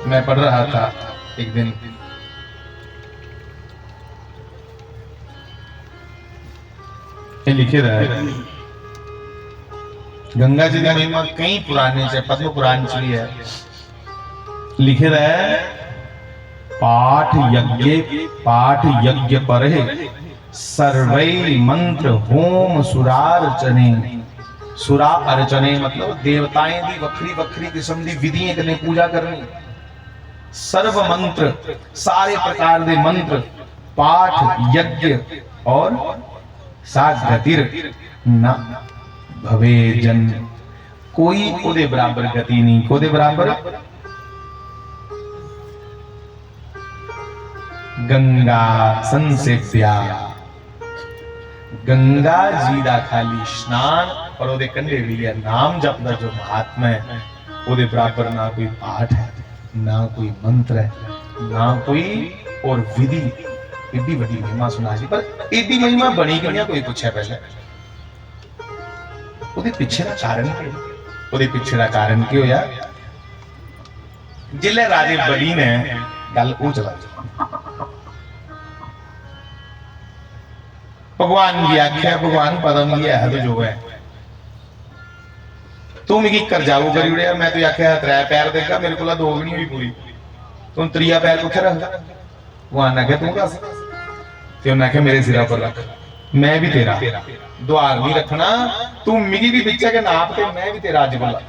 मैं पढ़ रहा था एक दिन, ये लिखे रहे गंगा जी की महिमा कई पुराने से पद्म पुराण च भी है, लिखे रहे पाठ यज्ञ पढ़े सर्वै मंत्र होम सुरार्चने। सुरा अर्चने मतलब देवताएं दी वखरी वखरी किस्म दी विधियां करने, पूजा करनी। सर्व मंत्र सारे प्रकार दे मंत्र, पाठ यज्ञ और साथ गतिर न भवे जन, कोई ओदे बराबर गति नहीं, कोदे बराबर। गंगा संसेव्या, गंगा जी दा खाली स्नान और ओदे कंढे भी नाम जपदा जो महात्मा है, ओदे बराबर ना कोई पाठ है, ना कोई मंत्र है, ना कोई और विधि। एडी बड़ी महिमा सुना जी, पर एडी महिमा बनी क्यों, कोई पूछे पहले ओदे पिछे दा कारण की, ओदे पिछे दा कारण की होया। जिले राजे बली ने गल ओ चला, भगवान की आख्या, भगवान पदम लिया है तो जो है तू मिगी कर जाओ करी उड़े, मैं तो आख्या त्रै पैर देगा, मेरे को दो भी नहीं हुई पूरी, तुम त्रिया पैर कुछ रख। भगवान ने आख्या तू दस, ते उन्हें आख्या मेरे सिरा पर रख, मैं भी तेरा द्वार नहीं रखना, तू मिगी भी पिछे के नाप के मैं भी तेरा अज बोला।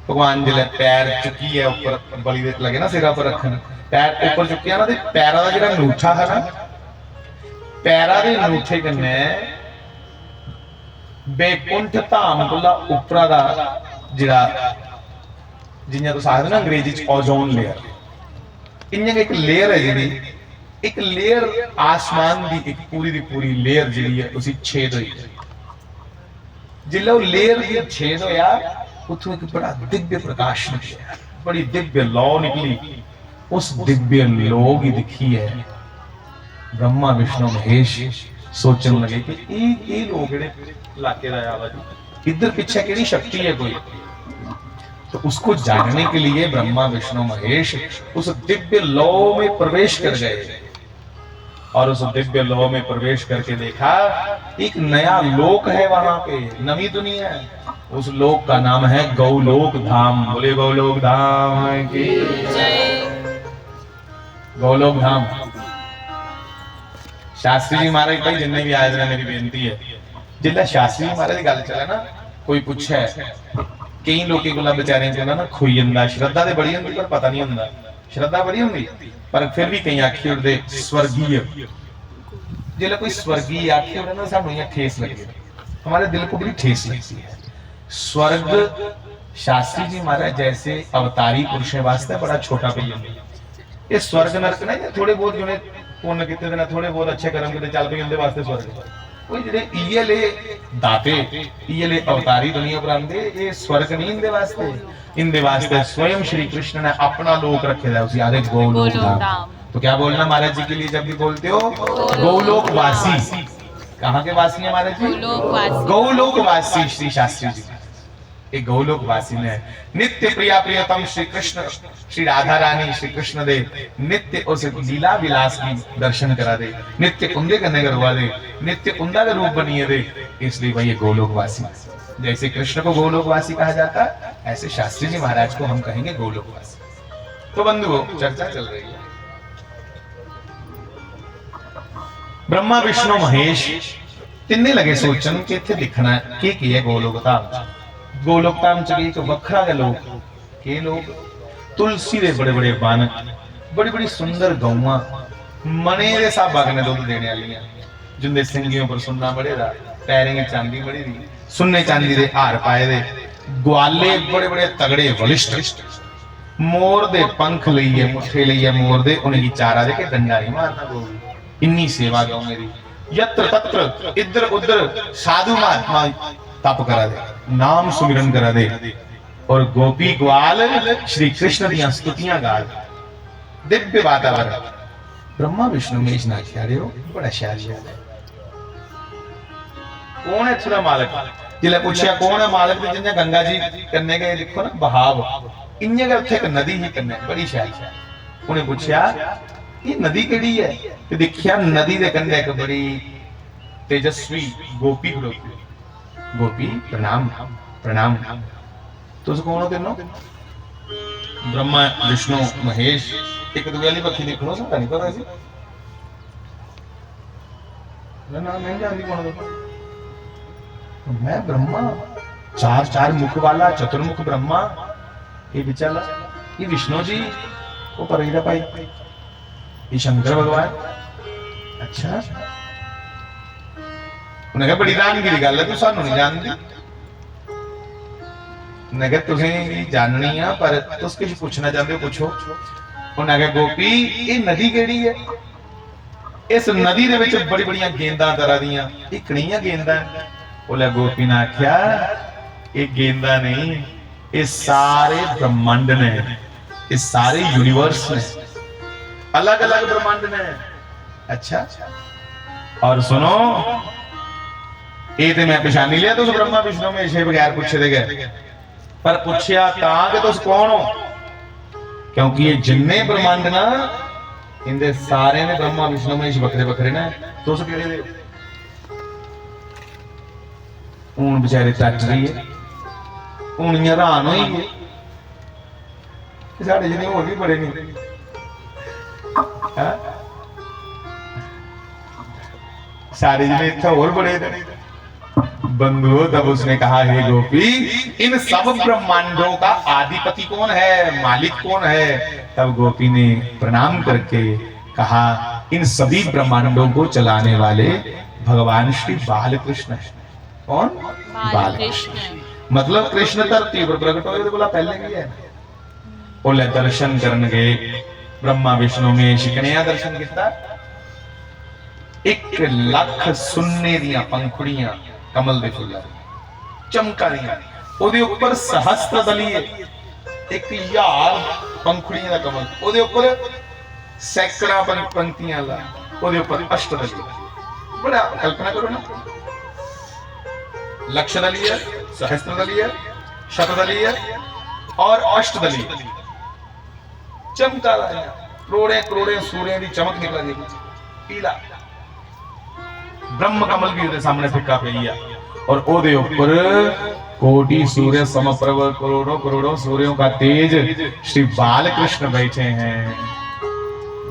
भगवान जिले पैर चुकी है ऊपर, बली दे लगे ना सिरा पर रखन, पैर ऊपर चुकिया ना, पैरों का जो अंगूठा है ना, पैरों के अंगूठे कन्ने बेकुंठ धाम कोला उपरा दा जिहड़ा जिन्ना तुस आखदे ना अंग्रेजी च ओजोन लेयर, इन्ने एक लेयर है जिहड़ी, एक लेयर आसमान दी एक पूरी दी पूरी लेयर जिहड़ी है उसी छेद होई। जिल्ले वो लेयर दी छेद होया, उथों एक बड़ा दिव्य प्रकाश निकलिया, बड़ी दिव्य लौ निकली। उस दिव्य लौ की दिखी है ब्रह्मा विष्णु महेश सोचने लगे कि ये लोग जेड़े इलाके दा आवा जी, इधर पीछे केड़ी शक्ति है कोई। तो उसको जानने के लिए ब्रह्मा विष्णु महेश उस दिव्य लौ में प्रवेश कर गए, और उस दिव्य लौ में प्रवेश करके देखा एक नया लोक है, वहां पे नवी दुनिया है। उस लोक का नाम है गौलोक धाम। बोले गौलोक धाम की जय। गौलोक धाम। शास्त्री जी महाराज भाई जिन्ने भी आए थे, मेरी बेनती है जिल्ला शास्त्री जी महाराज की गल चले ना, कोई पूछे कई लोगों को बेचारे को ना खोई जाता, श्रद्धा तो बड़ी होंगी पर पता नहीं होंदा, श्रद्धा बड़ी होंगी पर फिर भी कई आखी उठते स्वर्गीय। जिल्ला कोई स्वर्गीय आखी उठे ना, सानू यहाँ ठेस लगे, हमारे दिल को बड़ी ठेस लगती है। स्वर्ग शास्त्री जी महाराज जैसे अवतारी पुरुषों वास्ते बड़ा छोटा पे ये स्वर्ग नरक ना, थोड़े बहुत जो पुण्य किते ना, थोड़े बहुत अच्छे कर्म किते चल पे उनके वास्ते स्वर्ग। कोई जेडे ईएले दाते ईएले अवतारी दुनिया पर आंदे, ये स्वर्ग नहीं इनके वास्ते, इनके वास्ते स्वयं श्री कृष्ण ने अपना लोक रखे है, उसी आदे गोलोक धाम। तो क्या बोलना महाराज जी के लिए जब भी बोलते हो गौलोक वासी। कहाँ के वासी है महाराज जी? गौलोक वासी श्री शास्त्री जी। एक गौलोक वासी ने नित्य प्रिया प्रियतम श्री कृष्ण श्री राधा रानी श्री कृष्ण दे नित्य उस लीला विलास की दर्शन करा दे, नित्य कुंदे करने करवा दे, नित्य कुंदा का रूप बनिए दे। इसलिए भाई ये गोलोक वासी। जैसे कृष्ण को गोलोक वासी कहा जाता है, ऐसे शास्त्री जी महाराज को हम कहेंगे गोलोक वासी। तो बंधुओं चर्चा चल रही है, ब्रह्मा विष्णु महेश तिन्ने लगे सोचन कि इत्थे लिखना की है गोलोक धाम। गोलोक धाम च एक वखरा के लोग के लोग तुलसी दे बड़े बड़े बन, बड़ी बड़ी सुंदर गौवां, मने दे साहबा कने दुध देने वालियां, जिंदे सिंगियों पर सुन्ना बड़े दा, पैरें की चांदी बड़ी दी, सुन्ने चांदी दे हार पाए दे, ग्वाले बड़े बड़े तगड़े बलिष्ठ, मोर दे पंख लईए मुठे लईए मोर दे, उन्हें चारा दे के डंडा नहीं मारना गोवी। इन्नी सेवा गौ मेरी, यत्र तत्र इधर उधर साधु महात्मा तप करा दे, नाम सुमिरन करा दे, और गोपी ग्वाल श्री कृष्ण दी स्तुतियां गा दे। दिव्य वातावरण। ब्रह्मा विष्णु महेश ना ख्याले हो, बड़ा शानदार है। कौन है इत्थों दा मालिक? जिले पूछया कौन है मालिक, जिन्हें गंगा जी करने गए, देखो ना बहाव, इन्ने गै उत्थे एक नदी ही कन्नै बड़ी शैल। उन्हें पूछया ये नदी केड़ी है, ते देखिया नदी दे कंढे एक बड़ी तेजस्वी गोपी खड़ोती। गोपी प्रणाम प्रणाम, तुस कौन हो तीनों? ब्रह्मा विष्णु महेश। एक दूसरे वाली पक्षी देखो, साडा नहीं पता सी ना, मैं जानती कौन हो? मैं ब्रह्मा, चार चार मुख वाला चतुर्मुख ब्रह्मा। ये विचारा ये विष्णु जी, वो परेगा भाई, ये शंकर भगवान। अच्छा, उन्हें कहा बड़ी रामगिरी गल है, तू सानू नहीं जानती। उन्हें कहा तुसें जाननी है, पर तुस किश पूछना चाहते हो पूछो। उन्हें कहा गोपी ये नदी केड़ी है? इस नदी दे विच बड़ी बड़ियां गेंदां तरह दियां, ये कणियां गेंदां। बोले गोपी ने आख्या ये गेंदा नहीं, ये सारे ब्रह्मांड ने, ये सारे यूनिवर्स ने, अलग अलग ब्रह्मांड ने। अच्छा, और सुनो ये तो मैं पछानी लिया तुस ब्रह्मा विष्णु में इसे बगैर पूछे दे गए, पर पूछया तां कि तुस कौन हो, क्योंकि ये जिन्ने ब्रह्मांड ना इनके सारे ने ब्रह्मा विष्णु महेश बखरे बखरे ने। तुस केड़े दे? हूं बेचारे तट रही है, हूं हैरान होई है साढ़े जिन्ने होर भी बड़े नहीं। सारे जिन्ने इत्थे होर बड़े बंधुओं। तब उसने कहा हे गोपी इन सब ब्रह्मांडों का आधिपति कौन है, मालिक कौन है? तब गोपी ने प्रणाम करके कहा इन सभी ब्रह्मांडों को चलाने वाले भगवान श्री बालकृष्ण है। कौन? बालकृष्ण। मतलब कृष्ण धरती पर प्रकट होए तो बोला पहले भी है। बोले दर्शन करन गए ब्रह्मा विष्णु में शिकनिया दर्शन किया। 1 लाख सुन्ने दियां पंखुड़ियां कमल दे फुल्लां चमका दियां, ओदे ऊपर सहस्त्र दलीय 1000 पंखुड़ियां दा कमल, ओदे ऊपर सैकड़ा पंक्तियां ला, ओदे ऊपर अष्टदलीय। बड़ा कल्पना करो ना, लक्ष दलीय, सहस्त्र दलीय, शतदलीय और अष्टदलीय चमका रहा, करोड़े करोड़े सूर्य की चमक निकल गई। पीला ब्रह्म कमल भी उहदे सामने फिक्का पईया, और ओदे ऊपर कोटि सूर्य समप्रभ करोड़ों करोड़ों सूर्यों का तेज श्री बालकृष्ण बैठे हैं।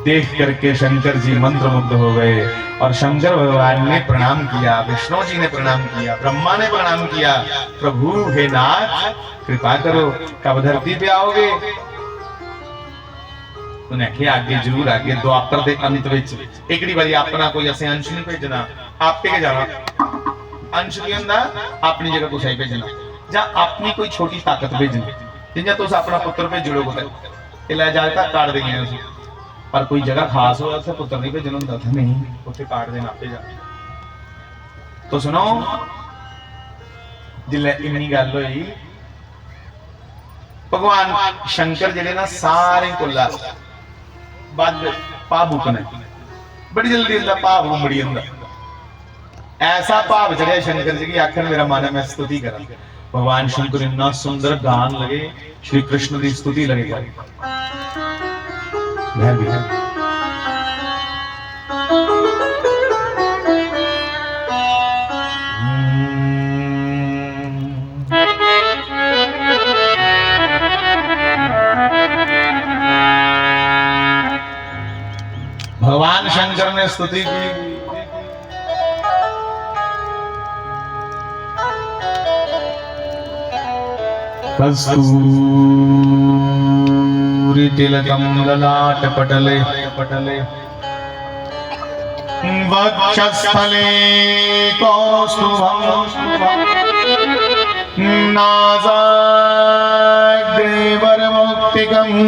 देख करके शंकर जी मंत्रमुग्ध हो गए, और शंकर भगवान ने प्रणाम किया, विष्णु जी ने प्रणाम किया, ब्रह्मा ने प्रणाम किया। प्रभु हे नाथ कृपा करो, कब धरती पे आओगे? उन्हें आखे आगे जरूर आगे, द्वापर दे अंत विच एकड़ी बारी अपना कोई असे अंश नहीं भेजना, आपे के जाना। अंश की हुंदा अपनी जगह कुछ भेजना, या अपनी कोई छोटी ताकत भेजनी। जिंजा तुस अपना पुत्र भेजो ते लै जाके काट देंगे उसे, पर कोई जगह खास हो उत्थे पुत्र नहीं भेजना हुंदा, उत्थे नहीं, उत्थे काट देना आपे जा। तो सुनो जिल्ले इन्नी गल होई, भगवान शंकर जिहड़े ना सारे कोला बद भावुक ने, बड़ी जल्दी इसका भाव उमड़ी जंदा। ऐसा भाव चढ़िया शंकर जी की आखन मेरा मन है मैं स्तुति करा। भगवान शंकर इतना सुंदर गान लगे, श्री कृष्ण की स्तुति लगे कर। भगवान शंकर ने स्तुति की, कस्तूरी तिलकम ललाट पटले पटले वक्षस्थले कौस्तुभम नासाग्रे वरमौक्तिकम्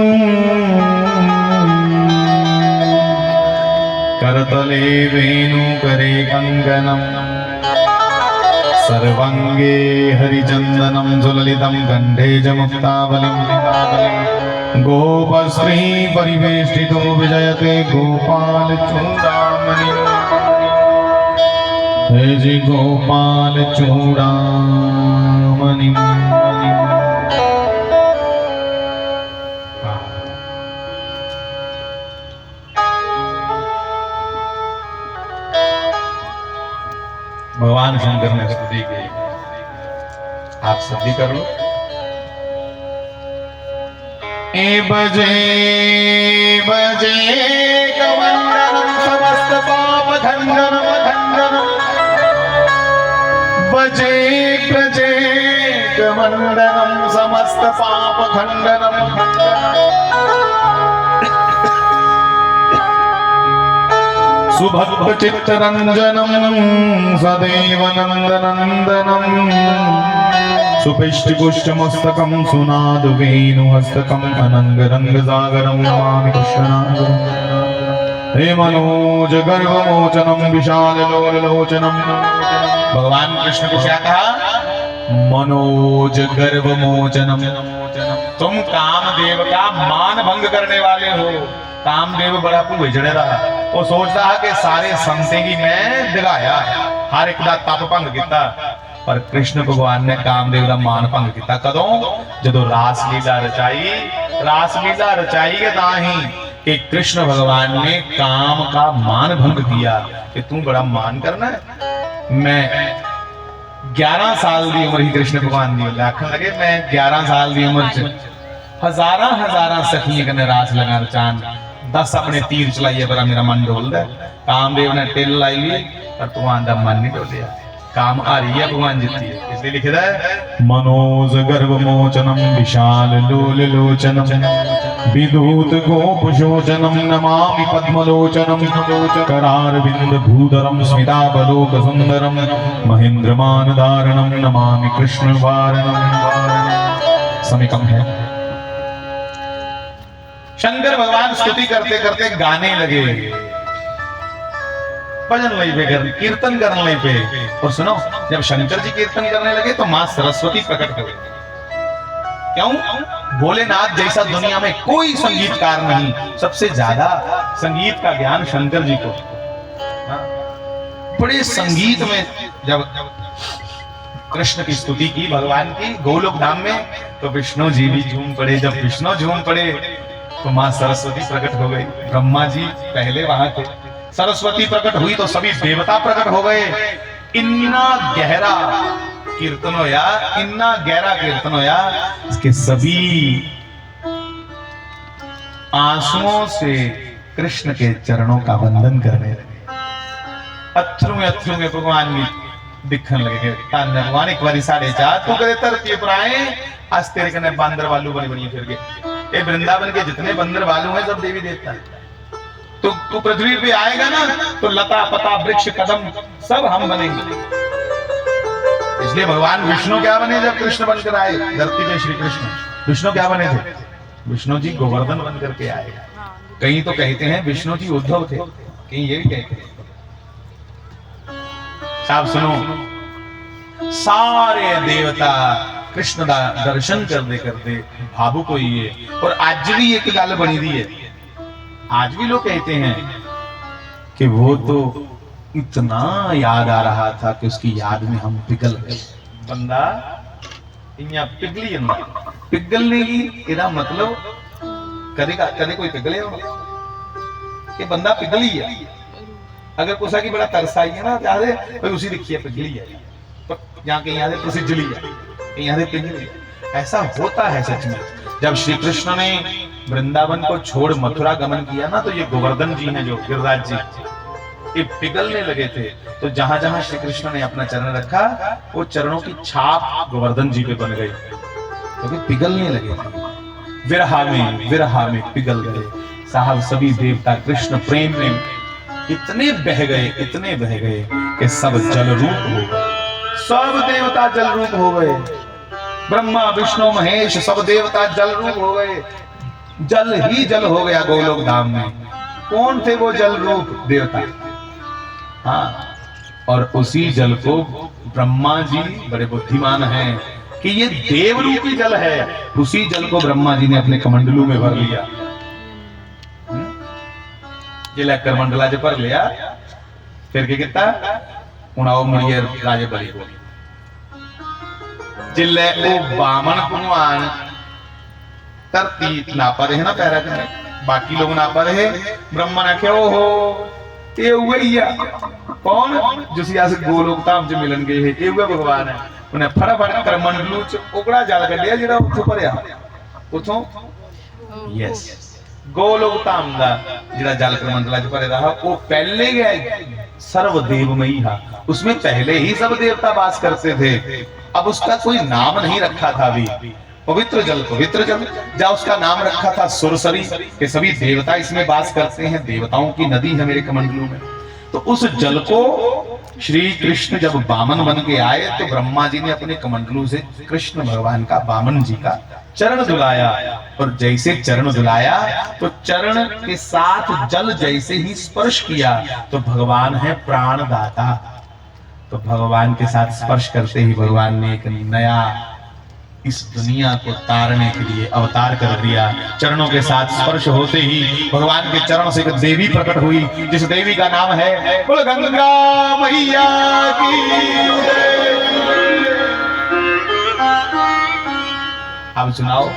करतले वेणुकरे कंगनम् सर्वांगे हरिचंदनं सुललितं कंठे च मुक्तावलिं गोपश्री परिवेष्टितो विजयते गोपाल चूड़ामणि। हे जी गोपाल चूड़ामणि। स्तुति की। आप सब भी कर लो। ए बजे बजे कमंडलम समस्त पाप खंडनम खंडनम, बजे प्रजे कमंडलम समस्त पाप खंडनम खंडनम, सुभद्र चित्तरंजनम सदैव नंदनंदनम, सुपिष्टपुष्टमस्तकं सुनाद वेणुहस्तकं अनंगरंगसागरं नमामि कृष्णनागरं। हे मनोज गर्भमोचनं विशाललोललोचनं। भगवान कृष्ण को क्या कहा? मनोज गर्भमोचनम। तुम कामदेव का मान भंग करने वाले हो। कामदेव बड़ा भुजड़े रहा, वो सोचता है कि सारे संते की मैं दिलाया, हर एक का तप भंग किया। पर कृष्ण भगवान ने कामदेव का मान भंग किया। कदों? जदों रासलीला रचाई। रासलीला रचाई के ताही कि कृष्ण भगवान ने काम का मान भंग किया कि तू बड़ा मान करना है। मैं 11 साल की उम्र ही कृष्ण भगवान की आखन लगे, मैं 11 साल की उम्र च हजारा सखियां कने रास लगा रचान, 10 अपने तीर चलाइए पर मेरा मन डोलदा। कामदेव ने टिल लाई ली पर भगवान का मन नहीं डोलिया। काम हारी है, भगवान जीती है। इसलिए लिखा है मनोज गर्भमोचनम विशाल लोल लोचनम, विदूत गोपशोचनम नमामि पद्मलोचनम, करारविंद भूधरम स्मितावलोक सुंदरम, महेंद्रमान धारणम नमामि कृष्ण वारणम। समय कम है। शंकर भगवान स्तुति करते करते गाने लगे, भजन लई पे कर, कीर्तन करने लई पे। और सुनो, जब शंकर जी कीर्तन करने लगे तो मां सरस्वती प्रकट हो गई। क्यों? भोलेनाथ जैसा दुनिया में कोई संगीतकार नहीं, सबसे ज्यादा संगीत का ज्ञान शंकर जी को। बड़े संगीत में जब कृष्ण की स्तुति की भगवान की गोलोक धाम में, तो विष्णु जी भी झूम पड़े। जब विष्णु झूम पड़े तो मां सरस्वती प्रकट हो गई। ब्रह्मा जी पहले वहां थे, सरस्वती प्रकट हुई तो सभी देवता प्रकट हो गए। इन्ना गहरा कीर्तन होया, इन्ना गहरा कीर्तन होया कि सभी आंसुओं से कृष्ण के चरणों का वंदन करने लगे। अथरू में भगवान भी दिखन लगे। भगवान एक बारी 4.5 तू करे धरती पर आए, आज तेरे कने बंदर वालू बनी फिर गए। ये वृंदावन के जितने बंदर वालू हैं सब देवी देवता है। तो तू पृथ्वी पे आएगा ना तो लता पता वृक्ष कदम सब हम बनेंगे। इसलिए भगवान विष्णु क्या बने जब कृष्ण बनकर आए धरती पे? श्री कृष्ण विष्णु क्या बने थे? विष्णु जी गोवर्धन बनकर के आए। कहीं तो कहते हैं विष्णु जी उद्धव थे, कहीं ये भी कहते हैं। साहब सुनो, सारे देवता कृष्ण का दर्शन करते भावुक हुई है। और आज भी एक गल बनी दी है, आज भी लोग कहते हैं कि वो तो इतना याद आ रहा था कि उसकी याद में हम पिघल गए। बंदा इन्या पिघली जंदा। पिघलने की एदा मतलब कदे कोई पिघले हो कि बंदा पिघली है। अगर कुछ की बड़ा तरस आई है ना, यादे भाई उसी दिखी है पिघली है, तो यहाँ कहीं यादे तुसी जली है, कहीं यादे पिघली है। ऐसा होता है सच में। जब श्री कृष्ण ने वृंदावन को छोड़ मथुरा गमन किया ना, तो ये गोवर्धन जी हैं जो गिरिराज जी, ये पिघलने लगे थे। तो जहां जहां श्री कृष्ण ने अपना चरण रखा, वो चरणों की छाप गोवर्धन जी पे बन गई, क्योंकि तो पिघलने लगे थे। विरहा में पिघल गए साहब। सभी देवता कृष्ण प्रेम में इतने बह गए कि सब जल रूप हो गए। सब देवता जल रूप हो गए। ब्रह्मा विष्णु महेश सब देवता जल रूप हो गए। जल ही जल हो गया गोलोक धाम में। कौन थे वो जल रूप देवता? हाँ, और उसी जल को ब्रह्मा जी बड़े बुद्धिमान हैं कि ये देव रूपी जल है। उसी जल को ब्रह्मा जी ने अपने कमंडलू में भर लिया। ये लेकर मंडला च भर लिया, फिर क्या किया? हूं आओ मुड़िए राजे बलि को। जिले वो बामन भगवान धरती नापा रहे ना पैरा बाकी लोग नापा रहे। ब्रह्मा ने आख्या ओहो ये वही कौन जिस से गोलोक धाम च मिलन गए ये हुआ भगवान है। उन्हें फटाफट करमंडलू च उकड़ा जल कढ़िया जिहड़ा उत्थों भरिया उत्थों यस गोलोक धाम दा जिहड़ा जल करमंडला च भरे दा वो पहले गया सर्वदेवमयी हा, उसमें पहले ही सब देवता वास करते थे। अब उसका कोई नाम नहीं रखा था अभी, पवित्र जल या उसका नाम रखा था सुरसरी के सभी देवता इसमें वास करते हैं, देवताओं की नदी है मेरे कमंडलू में। तो उस जल को श्री कृष्ण जब वामन बन के आए तो ब्रह्मा जी ने अपने कमंडलू से कृष्ण भगवान का वामन जी का चरण धुलाया, और जैसे चरण धुलाया तो चरण के साथ जल जैसे ही स्पर्श किया तो भगवान है प्राणदाता। तो भगवान के साथ स्पर्श करते ही भगवान ने एक नया इस दुनिया को तारने के लिए अवतार कर दिया। चरणों के साथ स्पर्श होते ही भगवान के चरणों से एक देवी प्रकट हुई, जिस देवी का नाम है बोल गंगा मैया की जय। अब सुनाओ,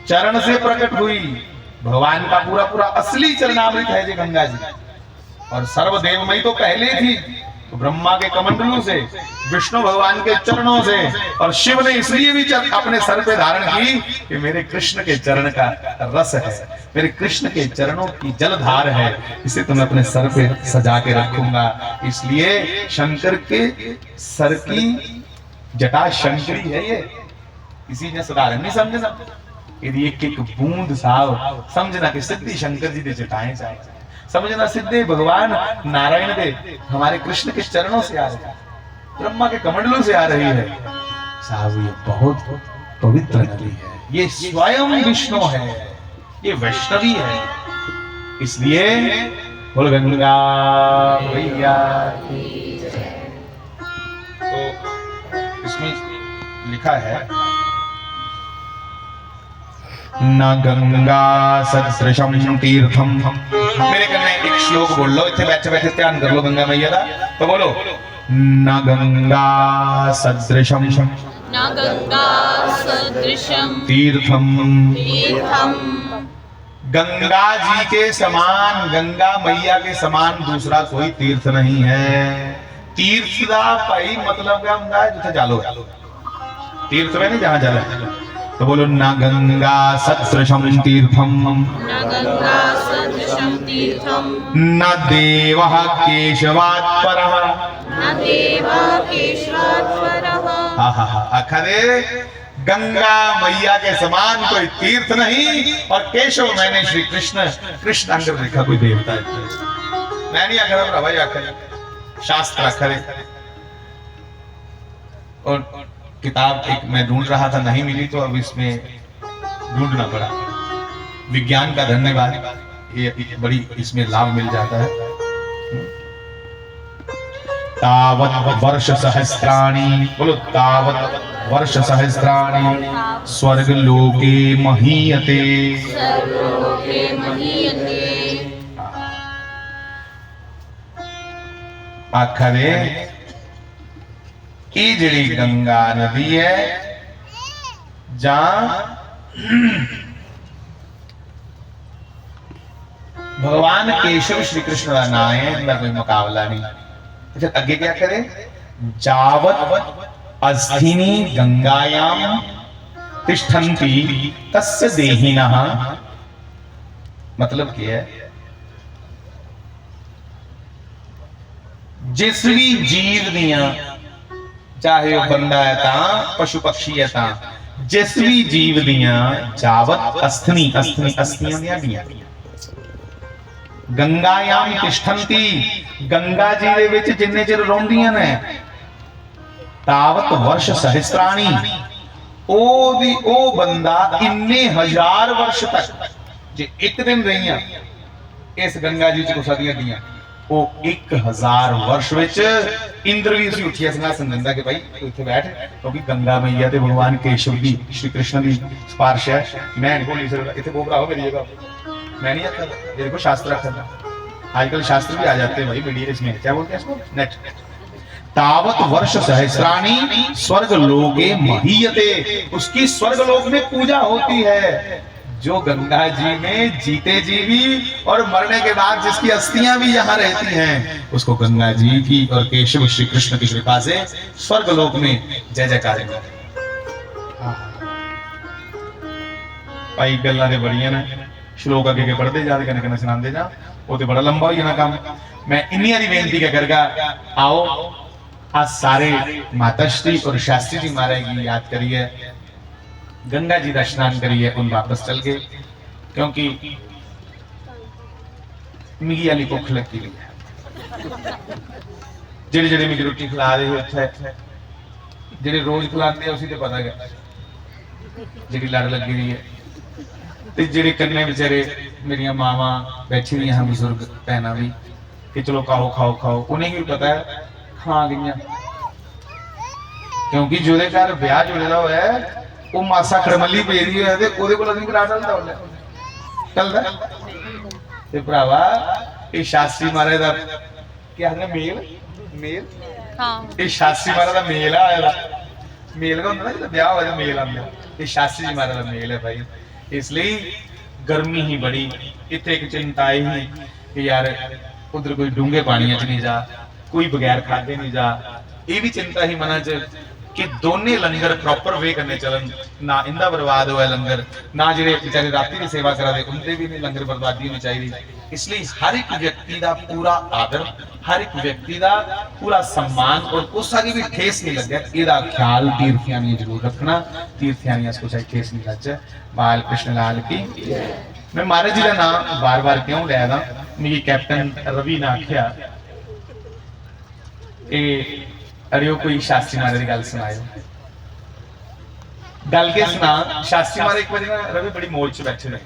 चरण से प्रकट हुई भगवान का पूरा पूरा असली चरणामृत है जी गंगा जी, और सर्वदेवमयी तो पहले थी, तो ब्रह्मा के कमंडलू से, विष्णु भगवान के चरणों से, और शिव ने इसलिए भी अपने सर पे धारण की कि मेरे कृष्ण के चरण का रस है, मेरे कृष्ण के चरणों की जलधार है, इसे तो मैं अपने सर पे सजा के रखूंगा। इसलिए शंकर के सर की जटा शंकरी है ये, किसी ने साधारण नहीं समझना, यदि एक एक बूंद साव समझना कि सिद्धि शंकर जी ने जटाएं चाहे, समझना सिद्धि भगवान नारायण दे हमारे कृष्ण के चरणों से आ रही है, ब्रह्मा के कमंडलों से आ रही है। साहब ये बहुत पवित्र नदी है, ये स्वयं विष्णु है, ये वैष्णवी है। इसलिए बोल गंगा मैया की जय। तो इसमें लिखा है न गंगा सदृशम तीर्थम। मेरे कन्ने एक श्लोक बोल लो, इतने बैठे बैठे ध्यान कर लो गंगा मैया का, तो बोलो न गंगा सदृशम तीर्थम। गंगा जी के समान, गंगा मैया के समान दूसरा कोई तीर्थ नहीं है। तीर्थ का भाई मतलब क्या होता है, जिथे जालो तीर्थ में नहीं जहां जल है, तो बोलो न गंगा सदृशम तीर्थम न देवः केशवात् परः। अखरे गंगा मैया के समान कोई तीर्थ नहीं, और केशव मैंने श्री कृष्ण कृष्ण अंदर देखा कोई देवता है, मैं नहीं आखर भाई आखर शास्त्र आखरे। और किताब एक मैं ढूंढ रहा था, नहीं मिली, तो अब इसमें ढूंढना पड़ा। विज्ञान का धन्यवाद, ये बड़ी इसमें लाभ मिल जाता है। तावत् वर्ष सहस्राणि, बोलो तावत् वर्ष सहस्राणि स्वर्ग लोके महीयते। आखरे ये जड़ी गंगा नदी है जहां भगवान केशव श्री कृष्ण का नाम है, इनका कोई मुकाबला नहीं। फिर आगे क्या करे, जावत अस्थिनी गंगायाम तिष्ठन्ति तस्य देहिनः। मतलब क्या है, जिस भी जीव दियां, चाहे वो बंदा है ता पशु पक्षी है ता, जिस भी जीव दियां जावत अस्थिनी अस्थियां दियां गंगायाम तिष्ठन्ति, गंगा जी दे विच जिन्ने चिर रौंदियां ने, तावत वर्ष सहस्राणी, ओ बंदा इन्ने हजार वर्ष तक जे एक दिन रहियां इस गंगा जी च सदियां दियां, वो 1000 वर्ष विच इंद्र भी उसी उठिया सिंहासन दिंदा कि भाई तू इत्थे बैठ, क्योंकि गंगा मैया ते भगवान केशव की श्री कृष्ण की सिफारिश है। मैं नहीं बोली सकता, इत्थे बोल रहा हो मेरी जगह, मैं नहीं आता, मेरे को शास्त्र रखना। आजकल शास्त्र भी आ जाते हैं भाई मीडिया, इसमें क्या बोलते हैं इसको, नेट। तावत वर्ष सहस्राणी स्वर्ग लोके महीयते, उसकी स्वर्ग लोक में पूजा होती है। जो गंगा जी में जीते जी भी और मरने के बाद जिसकी अस्थियां भी यहाँ रहती हैं, उसको गंगा जी की और केशव श्री कृष्ण की कृपा से स्वर्ग लोक में जय जयकार है। भाई गल्लां ते बड़ियां ने, श्लोक अगे के पढ़ते जा कने कने सुनाते जा, वो तो बड़ा लंबा हो जाना काम। मैं इन्हीं दी बेनती क्या करगा, आओ आज सारे माताश्री और शास्त्री जी महाराज की याद करिए, गंगा जी का स्नान करिए, उन वापस चल गए क्योंकि मिगी वाली भुख लगी हुई है। जेड़े जेड़े मिगी रोटी खिला रहे हो इत्थे, जेड़े रोज खिलाते हैं उसी तो पता है जी लड़ लगी हुई है, ते जेड़े कन्ने बेचारे मेरिया मावा बैठी हुई हैं, बुजुर्ग भैन भी कि चलो खाओ खाओ खाओ, उन्हें भी पता है खा गई, क्योंकि जो घर ब्याह जुड़े हुआ है वो मासा खड़मली पे रही है तो ओदे कोल नहीं करा चलता होले चलदा ते भरावा ये शास्त्री महाराज दा क्या है मेल मेल हां ये शास्त्री महाराज दा मेल है, आया मेल का होंदा ना जब ब्याह होए तो मेल आंदा, ये शास्त्री जी महाराज दा मेल है भाई। इसलिए गर्मी ही बड़ी, इत्थे एक चिंता ही कि यार उधर कोई डूंगे पानियां च नहीं जा, कोई बगैर खादे नहीं जा, ये भी चिंता ही मना च कि दोने लंगर प्रॉपर वे करने चलन, ना इंदा बर्बाद होया लंगर, ना जेडे बेचारे राती की सेवा करा दे उनते भी नहीं लंगर बर्बादी होनी चाहिए। इसलिए हर एक व्यक्ति का पूरा आदर, हर एक व्यक्ति का पूरा सम्मान और उस आगे भी ठेस नहीं लगे, इसका ख्याल तीर्थयानी जरूर रखना, तीर्थयानी इसको चाहे ठेस नहीं लगे। बाल कृष्ण लाल की। मैं महाराज जी का नाम बार बार क्यों लिया था, मेरी कैप्टन रवि ने आख्या अरे कोई शास्त्री महाराज की गल सुनायो, गल के सुना। शास्त्री महाराज एक बार रवि बड़ी मौज च बैठे रहे,